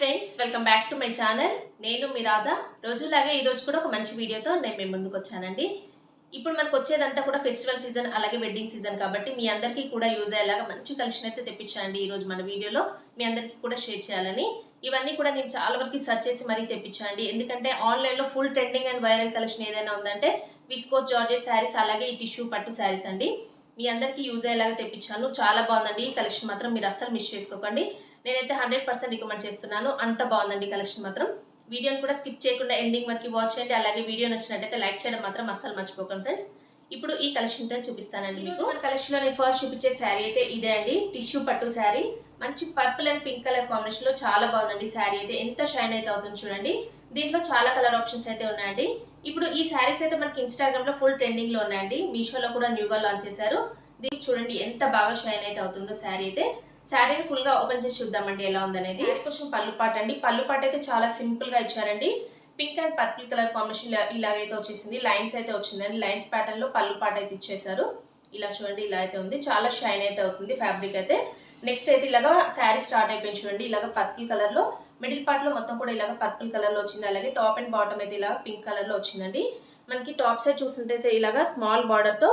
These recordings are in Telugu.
Friends, welcome back to my channel. నేను మీ రాధా. రోజులాగే ఈరోజు కూడా ఒక మంచి వీడియోతో నేను మీ ముందుకు వచ్చానండి. ఇప్పుడు మనకు వచ్చేదంతా కూడా ఫెస్టివల్ సీజన్, అలాగే వెడ్డింగ్ సీజన్ కాబట్టి మీ అందరికీ కూడా యూజ్ అయ్యేలాగా మంచి కలెక్షన్ అయితే తెప్పించానండి. ఈరోజు మన వీడియోలో మీ అందరికీ కూడా షేర్ చేయాలని. ఇవన్నీ కూడా నేను చాలా వరకు సెర్చ్ చేసి మరీ తెప్పించానండి. ఎందుకంటే ఆన్లైన్లో full trending and viral collection ఏదైనా ఉందంటే విస్కోస్ జార్జెట్ శారీస్, అలాగే ఈ టిష్యూ పట్టు శారీస్ అండి. మీ అందరికీ యూజ్ అయ్యేలాగా తెప్పించాను. చాలా బాగుందండి ఈ కలెక్షన్ మాత్రం, మీరు అస్సలు మిస్ చేసుకోకండి. నేనైతే 100% రికమెండ్ చేస్తున్నాను. అంత బాగుందండి కలెక్షన్ మాత్రం. వీడియోని కూడా స్కిప్ చేయకుండా ఎండింగ్ వరకు వాచ్ చేయండి. అలాగే వీడియో నచ్చినట్టయితే లైక్ చేయడం మాత్రం అస్సలు మర్చిపోకండి ఫ్రెండ్స్. ఇప్పుడు ఈ కలెక్షన్ తో చూపిస్తానండి మీకు. మన కలెక్షన్లో నేను ఫస్ట్ చూపించే శారీ అయితే ఇదే అండి, టిష్యూ పట్టు శారీ. మంచి purple and pink colour combination లో చాలా బాగుందండి శారీ అయితే. ఎంత షైన్ అయితే అవుతుంది చూడండి. దీంట్లో చాలా కలర్ ఆప్షన్స్ అయితే ఉన్నాయండి. ఇప్పుడు ఈ శారీస్ అయితే మనకి ఇన్స్టాగ్రామ్ లో ఫుల్ ట్రెండింగ్ లో ఉన్నాయండి. మీషోలో కూడా న్యూగా లాంచ్ చేశారు. దీనికి చూడండి ఎంత బాగా షైన్ అయితే అవుతుందో శారీ అయితే. శారీని ఫుల్ గా ఓపెన్ చేసి చూద్దామండి ఎలా ఉందనేది. శారీ కొంచెం పళ్ళు పాట అండి. పళ్ళు పాట అయితే చాలా సింపుల్ గా ఇచ్చారండి. Pink and purple colour combination ఇలాగైతే వచ్చేసింది. లైన్స్ అయితే వచ్చిందండి. లైన్స్ ప్యాటర్న్ లో పళ్ళు పాట అయితే ఇచ్చేసారు. ఇలా చూడండి, ఇలా అయితే ఉంది. చాలా షైన్ అయితే అవుతుంది ఫ్యాబ్రిక్ అయితే. నెక్స్ట్ అయితే ఇలాగా శారీ స్టార్ట్ అయిపోయింది చూడండి. ఇలాగ పర్పుల్ కలర్ లో మిడిల్ పార్ట్ లో మొత్తం కూడా ఇలాగ పర్పుల్ కలర్ లో వచ్చింది. అలాగే టాప్ అండ్ బాటమ్ అయితే ఇలాగ పింక్ కలర్ లో వచ్చిందండి. మనకి టాప్ సైడ్ చూస్తుంటే ఇలాగా స్మాల్ బార్డర్ తో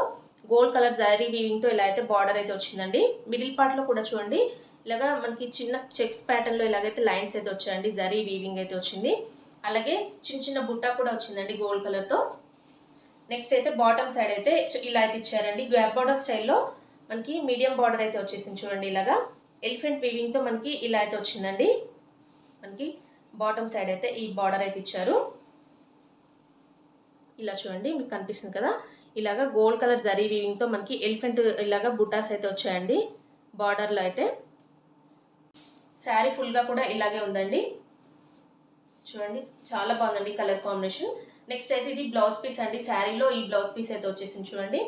గోల్డ్ కలర్ జరీ వీవింగ్ తో ఇలా అయితే బార్డర్ అయితే వచ్చిందండి. మిడిల్ పార్ట్ లో కూడా చూడండి ఇలాగా మనకి చిన్న చెక్స్ ప్యాటర్న్ లో ఇలాగైతే లైన్స్ అయితే వచ్చాయండి. జరీ వీవింగ్ అయితే వచ్చింది. అలాగే చిన్న చిన్న బుట్ట కూడా వచ్చిందండి గోల్డ్ కలర్ తో. నెక్స్ట్ అయితే బాటమ్ సైడ్ అయితే ఇలా అయితే ఇచ్చారండి. గ్యాప్ బార్డర్ స్టైల్లో మనకి మీడియం బార్డర్ అయితే వచ్చేసింది చూడండి. ఇలాగా ఎలిఫెంట్ వీవింగ్ తో మనకి ఇలా అయితే వచ్చిందండి. మనకి బాటమ్ సైడ్ అయితే ఈ బార్డర్ అయితే ఇచ్చారు. ఇలా చూడండి, మీకు కనిపిస్తుంది కదా. ఇలాగా గోల్డ్ కలర్ జరీ వీవింగ్ తో మనకి ఎలిఫెంట్ ఇలాగా బుటాస్ అయితే వచ్చాయండి బార్డర్ లో అయితే. శారీ ఫుల్ గా కూడా ఇలాగే ఉందండి. చూడండి చాలా బాగుందండి కలర్ కాంబినేషన్. నెక్స్ట్ అయితే ఇది బ్లౌజ్ పీస్ అండి. శారీలో ఈ బ్లౌజ్ పీస్ అయితే వచ్చేసింది చూడండి.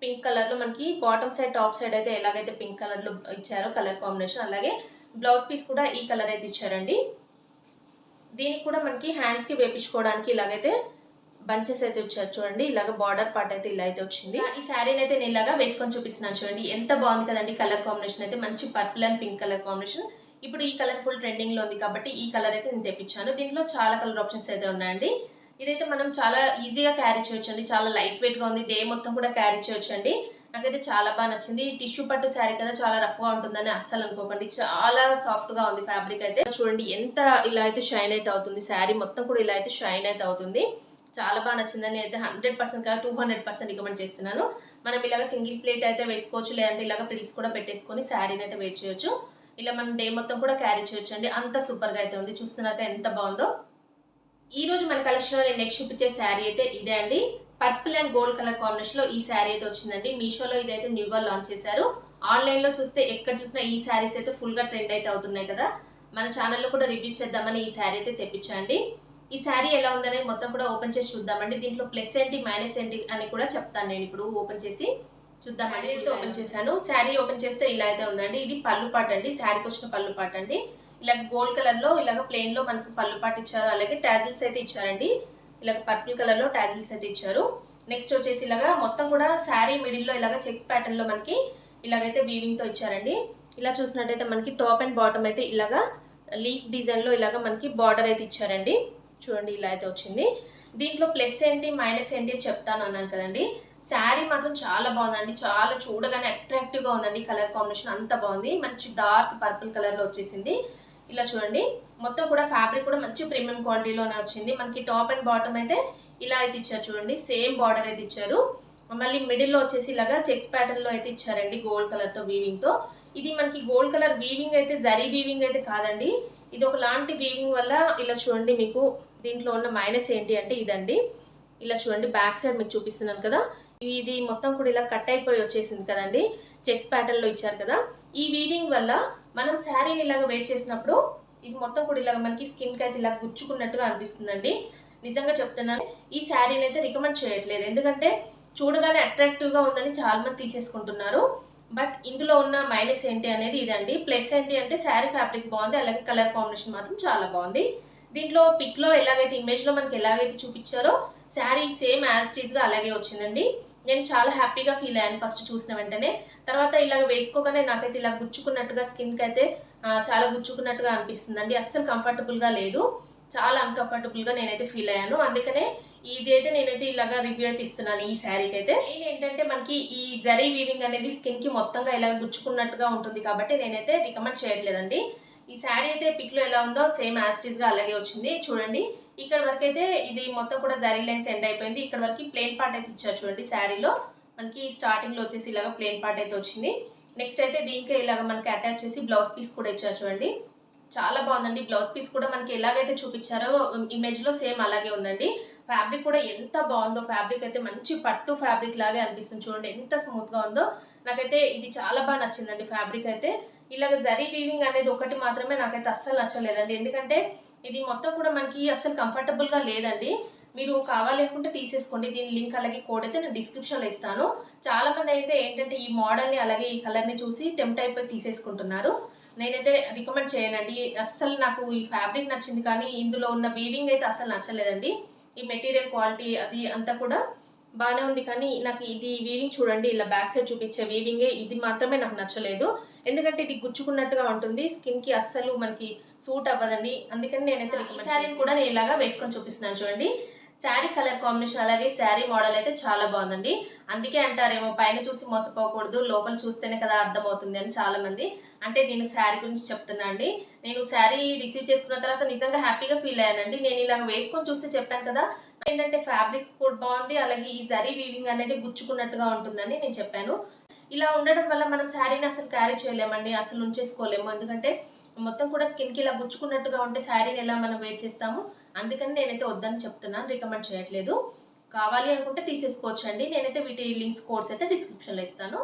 పింక్ కలర్ లో మనకి బాటమ్ సైడ్ టాప్ సైడ్ అయితే ఎలాగైతే పింక్ కలర్ లో ఇచ్చారో కలర్ కాంబినేషన్, అలాగే బ్లౌజ్ పీస్ కూడా ఈ కలర్ అయితే ఇచ్చారండి. దీనికి కూడా మనకి హ్యాండ్స్ కి వేపించుకోవడానికి ఇలాగైతే బంచెస్ అయితే వచ్చారు చూడండి. ఇలాగ బార్డర్ పార్ట్ అయితే ఇలా అయితే వచ్చింది. ఈ శారీని అయితే నేను ఇలాగా వేసుకొని చూపిస్తున్నాను చూడండి. ఎంత బాగుంది కదండి కలర్ కాంబినేషన్ అయితే. మంచి purple and pink colour combination. ఇప్పుడు ఈ కలర్ ఫుల్ ట్రెండింగ్ లో ఉంది కాబట్టి ఈ కలర్ అయితే నేను తెప్పించాను. దీంట్లో చాలా కలర్ ఆప్షన్స్ అయితే ఉన్నాయండి. ఇదైతే మనం చాలా ఈజీగా క్యారీ చేయొచ్చండి. చాలా లైట్ వెయిట్ గా ఉంది. డే మొత్తం కూడా క్యారీ చేయొచ్చండి. నాకైతే చాలా బాగా నచ్చింది. టిష్యూ పట్టు శారీ కదా, చాలా రఫ్ గా ఉంటుందని అస్సలు అనుకోకండి. చాలా సాఫ్ట్ గా ఉంది ఫ్యాబ్రిక్ అయితే. చూడండి ఎంత ఇలా అయితే షైన్ అయితే అవుతుంది. శారీ మొత్తం కూడా ఇలా అయితే షైన్ అయితే అవుతుంది. చాలా బాగా నచ్చిందని అయితే 100% కాదు 200% రికమెండ్ చేస్తున్నాను. మనం ఇలాగ సింగిల్ ప్లేట్ అయితే వేసుకోవచ్చు, లేదంటే ఇలాగ ప్రిల్స్ కూడా పెట్టేసుకొని శారీని అయితే వేర్ చేయొచ్చు. ఇలా మనం డే మొత్తం కూడా క్యారీ చేయొచ్చు అండి. అంత సూపర్గా అయితే ఉంది. చూస్తున్నాక ఎంత బాగుందో. ఈ రోజు మన కలెక్షన్లో నేను నెక్స్ట్ చూపించే శారీ అయితే ఇదే అండి. Purple and gold colour combination లో ఈ శారీ అయితే వచ్చిందండి. మీషోలో ఇదైతే న్యూగా లాంచ్ చేశారు. ఆన్లైన్ లో చూస్తే ఎక్కడ చూసినా ఈ శారీస్ అయితే ఫుల్ గా ట్రెండ్ అయితే అవుతున్నాయి కదా. మన ఛానల్లో కూడా రివ్యూ చేద్దామని ఈ శారీ అయితే తెప్పించండి. ఈ శారీ ఎలా ఉందనేది మొత్తం కూడా ఓపెన్ చేసి చూద్దామండి. దీంట్లో ప్లస్ ఏంటి మైనస్ ఏంటి అని కూడా చెప్తాను నేను ఇప్పుడు ఓపెన్ చేసి చూద్దామండి. అయితే ఓపెన్ చేశాను. శారీ ఓపెన్ చేస్తే ఇలా అయితే ఉందండి. ఇది పళ్ళు పాట అండి. శారీకి వచ్చిన పళ్ళు పాట అండి. ఇలా గోల్డ్ కలర్ లో ఇలాగ ప్లెయిన్ లో మనకి పళ్ళు పాట ఇచ్చారు. అలాగే టాజిల్స్ అయితే ఇచ్చారండి. ఇలాగ పర్పుల్ కలర్ లో టాజిల్స్ అయితే ఇచ్చారు. నెక్స్ట్ వచ్చేసి ఇలాగా మొత్తం కూడా శారీ మిడిల్ లో ఇలాగ చెక్స్ ప్యాటర్న్ లో మనకి ఇలాగైతే వీవింగ్ తో ఇచ్చారండి. ఇలా చూసినట్టయితే మనకి టాప్ అండ్ బాటమ్ అయితే ఇలాగా లీఫ్ డిజైన్ లో ఇలాగ మనకి బార్డర్ అయితే ఇచ్చారండి. చూడండి ఇలా అయితే వచ్చింది. దీంట్లో ప్లస్ ఏంటి మైనస్ ఏంటి అని చెప్తాను అన్నాను కదండి. శారీ మాత్రం చాలా బాగుందండి. చాలా చూడగానే అట్రాక్టివ్గా ఉందండి. కలర్ కాంబినేషన్ అంత బాగుంది. మంచి డార్క్ పర్పుల్ కలర్లో వచ్చేసింది. ఇలా చూడండి మొత్తం కూడా ఫ్యాబ్రిక్ కూడా మంచి ప్రీమియం క్వాలిటీలోనే వచ్చింది. మనకి టాప్ అండ్ బాటమ్ అయితే ఇలా అయితే ఇచ్చారు చూడండి. సేమ్ బార్డర్ అయితే ఇచ్చారు. మళ్ళీ మిడిల్లో వచ్చేసి ఇలాగా చెక్స్ ప్యాటర్న్లో అయితే ఇచ్చారండి గోల్డ్ కలర్తో వీవింగ్తో. ఇది మనకి గోల్డ్ కలర్ వీవింగ్ అయితే జరీ వీవింగ్ అయితే కాదండి. ఇది ఒక లాంటి వీవింగ్ వల్ల ఇలా చూడండి. మీకు దీంట్లో ఉన్న మైనస్ ఏంటి అంటే ఇదండి. ఇలా చూడండి బ్యాక్ సైడ్ మీకు చూపిస్తున్నాను కదా. ఇది మొత్తం కూడా ఇలా కట్ అయిపోయి వచ్చేసింది కదండి. చెక్స్ ప్యాటర్న్లో ఇచ్చారు కదా. ఈ వీవింగ్ వల్ల మనం శారీని ఇలాగ వేర్ చేసినప్పుడు ఇది మొత్తం కూడా ఇలాగ మనకి స్కిన్కి అయితే ఇలా గుచ్చుకున్నట్టుగా అనిపిస్తుందండి. నిజంగా చెప్తున్నాను, ఈ శారీని అయితే రికమెండ్ చేయట్లేదు. ఎందుకంటే చూడగానే అట్రాక్టివ్గా ఉందని చాలా మంది తీసేసుకుంటున్నారు. బట్ ఇందులో ఉన్న మైనస్ ఏంటి అనేది ఇదండి. ప్లస్ ఏంటి అంటే శారీ ఫ్యాబ్రిక్ బాగుంది. అలాగే కలర్ కాంబినేషన్ మాత్రం చాలా బాగుంది. దీంట్లో పిక్లో ఎలాగైతే ఇమేజ్లో మనకి ఎలాగైతే చూపించారో శారీ సేమ్ యాజ్ ఇట్ ఈస్గా అలాగే వచ్చిందండి. నేను చాలా హ్యాపీగా ఫీల్ అయ్యాను ఫస్ట్ చూసిన వెంటనే. తర్వాత ఇలాగ వేసుకోగానే నాకైతే ఇలా గుచ్చుకున్నట్టుగా స్కిన్కి అయితే చాలా గుచ్చుకున్నట్టుగా అనిపిస్తుందండి. అస్సలు కంఫర్టబుల్గా లేదు. చాలా అన్‌కంఫర్టబుల్‌గా నేనైతే ఫీల్ అయ్యాను. అందుకనే ఇదైతే నేనైతే ఇలాగా రివ్యూ అయితే ఇస్తున్నాను ఈ శారీకి అయితే. మెయిన్ ఏంటంటే మనకి ఈ జరీ వీవింగ్ అనేది స్కిన్‌కి మొత్తంగా ఇలా గుచ్చుకున్నట్టుగా ఉంటుంది కాబట్టి నేనైతే రికమెండ్ చేయట్లేదండి. ఈ శారీ అయితే పిక్‌లో ఎలా ఉందో సేమ్ యాజ్ ఇట్ ఈస్‌గా అలాగే వచ్చింది. చూడండి ఇక్కడ వరకైతే ఇది మొత్తం కూడా జరీ లైన్స్ ఎండ్ అయిపోయింది. ఇక్కడ వరకు ప్లెయిన్ పార్ట్ అయితే ఇచ్చారు చూడండి శారీలో. మనకి స్టార్టింగ్‌లో వచ్చేసి ఇలాగ ప్లెయిన్ పార్ట్ అయితే వచ్చింది. నెక్స్ట్ అయితే దీనికి ఇలాగ మనకి అటాచ్ చేసి బ్లౌజ్ పీస్ కూడా ఇచ్చారు చూడండి. చాలా బాగుందండి. బ్లౌజ్ పీస్ కూడా మనకి ఎలాగైతే చూపించారో ఇమేజ్‌లో సేమ్ అలాగే ఉందండి. ఫ్యాబ్రిక్ కూడా ఎంత బాగుందో, ఫ్యాబ్రిక్ అయితే మంచి పట్టు ఫ్యాబ్రిక్ లాగే అనిపిస్తుంది చూడండి. ఎంత స్మూత్‌గా ఉందో. నాకైతే ఇది చాలా బాగా నచ్చిందండి ఫ్యాబ్రిక్ అయితే. ఇలాగ జరీ వీవింగ్ అనేది ఒకటి మాత్రమే నాకైతే అస్సలు నచ్చలేదండి. ఎందుకంటే ఇది మొత్తం కూడా మనకి అస్సలు కంఫర్టబుల్‌గా లేదండి. మీరు కావాలి అనుకుంటే తీసేసుకోండి. దీని లింక్ అలాగే కోడ్ అయితే నేను డిస్క్రిప్షన్‌లో ఇస్తాను. చాలామంది అయితే ఏంటంటే ఈ మోడల్‌ని అలాగే ఈ కలర్‌ని చూసి టెంప్ట్ అయిపోయి తీసేసుకుంటున్నారు. నేనైతే రికమెండ్ చేయనండి. అస్సలు నాకు ఈ ఫ్యాబ్రిక్ నచ్చింది కానీ ఇందులో ఉన్న వీవింగ్ అయితే అస్సలు నచ్చలేదండి. ఈ మెటీరియల్ క్వాలిటీ అది అంతా కూడా బాగానే ఉంది కానీ నాకు ఇది వీవింగ్ చూడండి ఇలా బ్యాక్ సైడ్ చూపించే వీవింగే ఇది మాత్రమే నాకు నచ్చలేదు. ఎందుకంటే ఇది గుచ్చుకున్నట్టుగా ఉంటుంది. స్కిన్‌కి అస్సలు మనకి సూట్ అవ్వదండి. అందుకని నేనైతే ఈ శారీని కూడా నేను ఇలాగా వేసుకొని చూపిస్తున్నాను చూడండి. శారీ కలర్ కాంబినేషన్ అలాగే శారీ మోడల్ అయితే చాలా బాగుందండి. అందుకే అంటారేమో పైన చూసి మోసపోకూడదు, లోపల చూస్తేనే కదా అర్థమవుతుంది అని చాలామంది. అంటే నేను శారీ గురించి చెప్తున్నా అండి. నేను శారీ రిసీవ్ చేసుకున్న తర్వాత నిజంగా హ్యాపీగా ఫీల్ అయ్యానండి. నేను ఇలాగ వేసుకొని చూసి చెప్పాను కదా! ఏంటంటే ఫ్యాబ్రిక్ కూడా బాగుంది. అలాగే ఈ జరీ వీవింగ్ అనేది గుచ్చుకున్నట్టుగా ఉంటుందని నేను చెప్పాను. ఇలా ఉండడం వల్ల మనం శారీని అసలు క్యారీ చేయలేమండి. అసలు ఉంచేసుకోలేము. ఎందుకంటే మొత్తం కూడా స్కిన్‌కి ఇలా గుచ్చుకున్నట్టుగా ఉంటే శారీని ఎలా మనం వేర్ చేస్తాము. అందుకని నేనైతే వద్దని చెప్తున్నాను. రికమెండ్ చేయట్లేదు. కావాలి అనుకుంటే తీసేసుకోవచ్చండి. నేనైతే వీటి లింక్స్ కోడ్స్ అయితే డిస్క్రిప్షన్‌లో ఇస్తాను.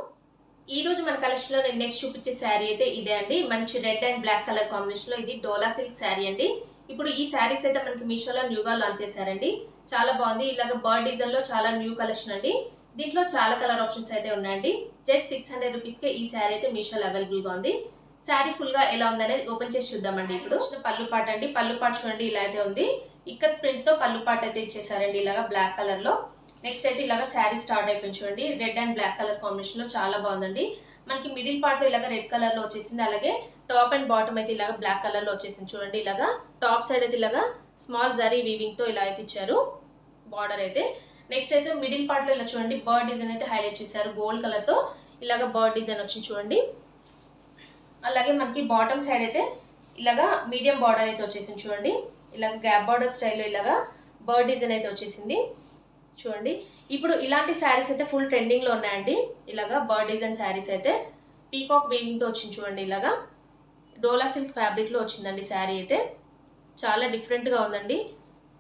ఈరోజు మన కలెక్షన్‌లో నేను నెక్స్ట్ చూపించే శారీ అయితే ఇదే అండి. మంచి రెడ్ అండ్ బ్లాక్ కలర్ కాంబినేషన్‌లో ఇది డోలా సిల్క్ శారీ అండి. ఇప్పుడు ఈ శారీస్ అయితే మనకి మీషోలో న్యూగా లాంచ్ చేశారండి. చాలా బాగుంది. ఇలాగ బర్డ్ డిజైన్‌లో చాలా న్యూ కలెక్షన్ అండి. దీంట్లో చాలా కలర్ ఆప్షన్స్ అయితే ఉన్నాయండి. జస్ట్ 600 రూపీస్‌కే ఈ శారీ అయితే మీషోలో అవైలబుల్‌గా ఉంది. శారీ ఫుల్‌గా ఎలా ఉందనేది ఓపెన్ చేసి చూద్దామండి ఇప్పుడు. పళ్ళు పార్ట్ అండి. పళ్ళు పార్ట్ చూడండి ఇలా అయితే ఉంది. ఇక్కత్ ప్రింట్‌తో పళ్ళు పార్ట్ అయితే ఇచ్చేసారండి ఇలాగా బ్లాక్ కలర్‌లో. నెక్స్ట్ అయితే ఇలాగా శారీ స్టార్ట్ అయిపోయింది చూడండి. రెడ్ అండ్ బ్లాక్ కలర్ కాంబినేషన్‌లో చాలా బాగుందండి. మనకి మిడిల్ పార్ట్‌లో ఇలాగ రెడ్ కలర్‌లో వచ్చేసింది. అలాగే టాప్ అండ్ బాటమ్ అయితే ఇలాగ బ్లాక్ కలర్‌లో వచ్చేసింది చూడండి ఇలాగా. టాప్ సైడ్ అయితే ఇలాగా స్మాల్ జరీ వీవింగ్‌తో ఇలా అయితే ఇచ్చారు బార్డర్ అయితే. నెక్స్ట్ అయితే మిడిల్ పార్ట్‌లో ఇలా చూడండి బర్డ్ డిజైన్ అయితే హైలైట్ చేశారు గోల్డ్ కలర్‌తో. ఇలాగ బర్డ్ డిజైన్ వచ్చింది చూడండి. అలాగే మనకి బాటమ్ సైడ్ అయితే ఇలాగా మీడియం బార్డర్ అయితే వచ్చేసింది చూడండి. ఇలాగ గ్యాప్ బార్డర్ స్టైల్లో ఇలాగా బర్డ్ డిజైన్ అయితే వచ్చేసింది చూడండి. ఇప్పుడు ఇలాంటి శారీస్ అయితే ఫుల్ ట్రెండింగ్లో ఉన్నాయండి. ఇలాగా బర్డ్ డిజైన్ శారీస్ అయితే పీకాక్ వీవింగ్తో వచ్చింది చూడండి. ఇలాగా డోలా సిల్క్ ఫ్యాబ్రిక్లో వచ్చిందండి శారీ అయితే. చాలా డిఫరెంట్గా ఉందండి.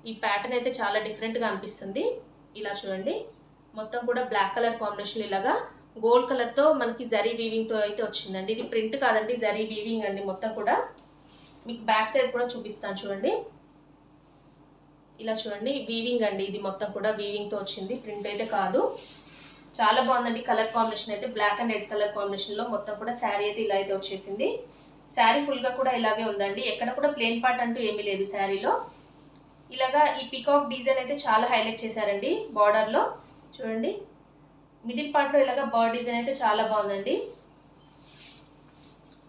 ఈ ప్యాటర్న్ అయితే చాలా డిఫరెంట్గా అనిపిస్తుంది. ఇలా చూడండి మొత్తం కూడా బ్లాక్ కలర్ కాంబినేషన్ ఇలాగా గోల్డ్ కలర్తో మనకి జరీ వీవింగ్తో అయితే వచ్చిందండి. ఇది ప్రింట్ కాదండి జరీ వీవింగ్ అండి మొత్తం కూడా. మీకు బ్యాక్ సైడ్ కూడా చూపిస్తాను చూడండి. ఇలా చూడండి వీవింగ్ అండి ఇది మొత్తం కూడా వీవింగ్తో వచ్చింది, ప్రింట్ అయితే కాదు. చాలా బాగుందండి కలర్ కాంబినేషన్ అయితే. బ్లాక్ అండ్ రెడ్ కలర్ కాంబినేషన్లో మొత్తం కూడా శారీ అయితే ఇలా అయితే వచ్చేసింది. శారీ ఫుల్గా కూడా ఇలాగే ఉందండి. ఎక్కడ కూడా ప్లెయిన్ పార్ట్ అంటూ ఏమీ లేదు శారీలో. ఇలాగా ఈ పికాక్ డిజైన్ అయితే చాలా హైలైట్ చేశారండి బార్డర్లో చూడండి. మిడిల్ పార్ట్లో ఇలాగా బర్డ్ డిజైన్ అయితే చాలా బాగుందండి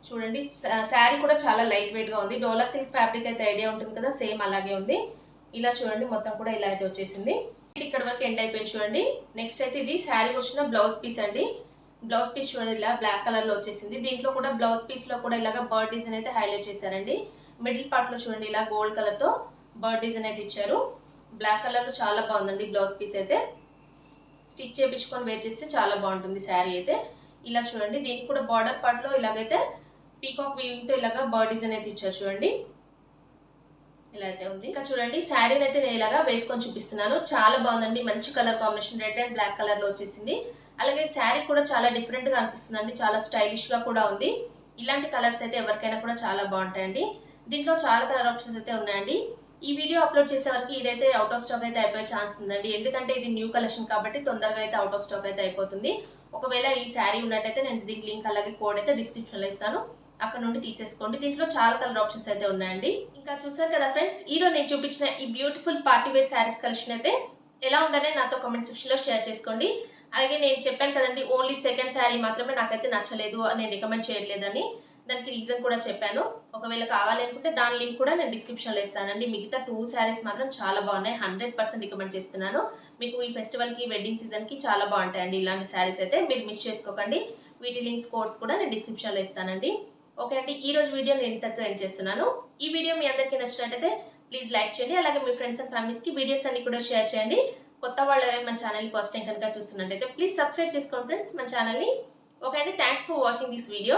చూడండి. శారీ కూడా చాలా లైట్ వెయిట్గా ఉంది. డోలా సిల్క్ ఫ్యాబ్రిక్ అయితే ఐడియా ఉంటుంది కదా, సేమ్ అలాగే ఉంది. ఇలా చూడండి మొత్తం కూడా ఇలా అయితే వచ్చేసింది. ఇక్కడ వరకు ఎండ్ అయిపోయింది చూడండి. నెక్స్ట్ అయితే ఇది శారీ వచ్చిన బ్లౌజ్ పీస్ అండి. బ్లౌజ్ పీస్ చూడండి ఇలా బ్లాక్ కలర్లో వచ్చేసింది. దీంట్లో కూడా బ్లౌజ్ పీస్లో కూడా ఇలాగా బర్డ్ డిజైన్ అయితే హైలైట్ చేశారండి. మిడిల్ పార్ట్లో చూడండి ఇలా గోల్డ్ కలర్తో బర్డ్ డిజైన్ అయితే ఇచ్చారు. బ్లాక్ కలర్లో చాలా బాగుందండి బ్లౌజ్ పీస్ అయితే. స్టిచ్ చేయించుకొని వేర్ చేస్తే చాలా బాగుంటుంది శారీ అయితే. ఇలా చూడండి దీనికి కూడా బార్డర్ పార్ట్లో ఇలాగైతే పీకాక్ వీవింగ్తో ఇలాగా బర్డ్ డిజైన్ అయితే ఇచ్చారు చూడండి. ఇలా అయితే ఉంది. ఇంకా చూడండి శారీని అయితే నేను ఇలాగా వేసుకొని చూపిస్తున్నాను. చాలా బాగుందండి. మంచి colour combination red and black కలర్లో వచ్చేసింది. అలాగే శారీ కూడా చాలా డిఫరెంట్గా అనిపిస్తుందండి. చాలా స్టైలిష్గా కూడా ఉంది. ఇలాంటి కలర్స్ అయితే ఎవరికైనా కూడా చాలా బాగుంటాయండి. దీంట్లో చాలా కలర్ ఆప్షన్స్ అయితే ఉన్నాయండి. ఈ వీడియో అప్లోడ్ చేసే వరకు ఇదైతే అవుట్ ఆఫ్ స్టాక్ అయితే అయిపోయే ఛాన్స్ ఉందండి. ఎందుకంటే ఇది న్యూ కలెక్షన్ కాబట్టి తొందరగా అయితే అవుట్ ఆఫ్ స్టాక్ అయితే అయిపోతుంది. ఒకవేళ ఈ శారీ ఉన్నట్టయితే నేను దీనికి లింక్ అలాగే కోడ్ అయితే డిస్క్రిప్షన్లో ఇస్తాను. అక్కడ నుండి తీసేసుకోండి. దీంట్లో చాలా కలర్ ఆప్షన్స్ అయితే ఉన్నాయండి. ఇంకా చూసారు కదా ఫ్రెండ్స్, ఈరోజు నేను చూపించిన ఈ beautiful party wear sarees collection అయితే ఎలా ఉందనే నాతో కామెంట్ సెక్షన్లో షేర్ చేసుకోండి. అలాగే నేను చెప్పాను కదండి ఓన్లీ సెకండ్ శారీ మాత్రమే నాకైతే నచ్చలేదు, నేను రికమెండ్ చేయట్లేదని. దానికి రీజన్ కూడా చెప్పాను. ఒకవేళ కావాలి అనుకుంటే దాని లింక్ కూడా నేను డిస్క్రిప్షన్లో ఇస్తానండి. మిగతా 2 శారీస్ మాత్రం చాలా బాగున్నాయి. 100% రికమెండ్ చేస్తున్నాను. మీకు ఈ ఫెస్టివల్కి వెడ్డింగ్ సీజన్కి చాలా బాగుంటాయండి ఇలాంటి శారీస్ అయితే. మీరు మిస్ చేసుకోకండి. వీటి లింక్స్ కోడ్స్ కూడా నేను డిస్క్రిప్షన్లో ఇస్తానండి. ఓకే అండి, ఈ రోజు వీడియో నేను ఇంతతో ఎండ్ చేస్తున్నాను. ఈ వీడియో మీ అందరికీ నచ్చినట్టయితే ప్లీజ్ లైక్ చేయండి. అలాగే మీ ఫ్రెండ్స్ అండ్ ఫ్యామిలీస్కి వీడియోస్ అన్ని కూడా షేర్ చేయండి. కొత్త వాళ్ళు ఎవరైనా మన ఛానల్ని ఫస్ట్ టైం కనుక చూస్తున్నట్టయితే ప్లీజ్ సబ్స్క్రైబ్ చేసుకోండి ఫ్రెండ్స్ మన ఛానల్ని. ఓకే అండి, thanks for watching this video.